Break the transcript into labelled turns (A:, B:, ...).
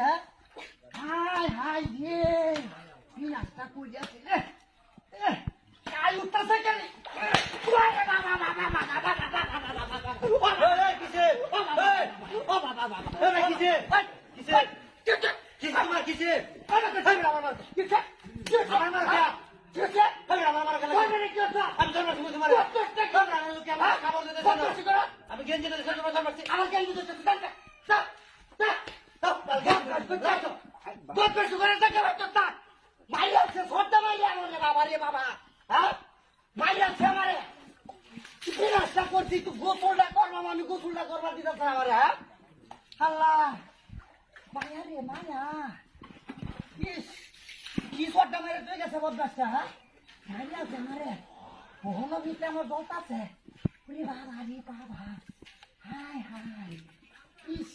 A: হ্যাঁ high high রে কি নাস্তা করে আছে রে আই উঠতেছে কেন
B: কিসে
A: ও বাবা বাবা
B: কিসে কিসে কিসে আমার কিসে আমি গেঞ্জি
A: আমার গেঞ্জি মাইয়াছে সদ্যা মাইয়া বাবা রে বাবা হ্যাঁ মাইয়াছে আমারে কি রাস্তা করছি তুই গোসলটা করবাম আমি গোসলটা করবার দিতেছ আমারে হ্যাঁ আল্লাহ মায়া রে মায়া ইস কি সদ্যা মেরে তুই গেছে বদমাসটা হ্যাঁ মাইয়াছে আমারে ওহনো ভিতরে আমার দোষ আছে বাবা রে বাবা হাই হাই ইস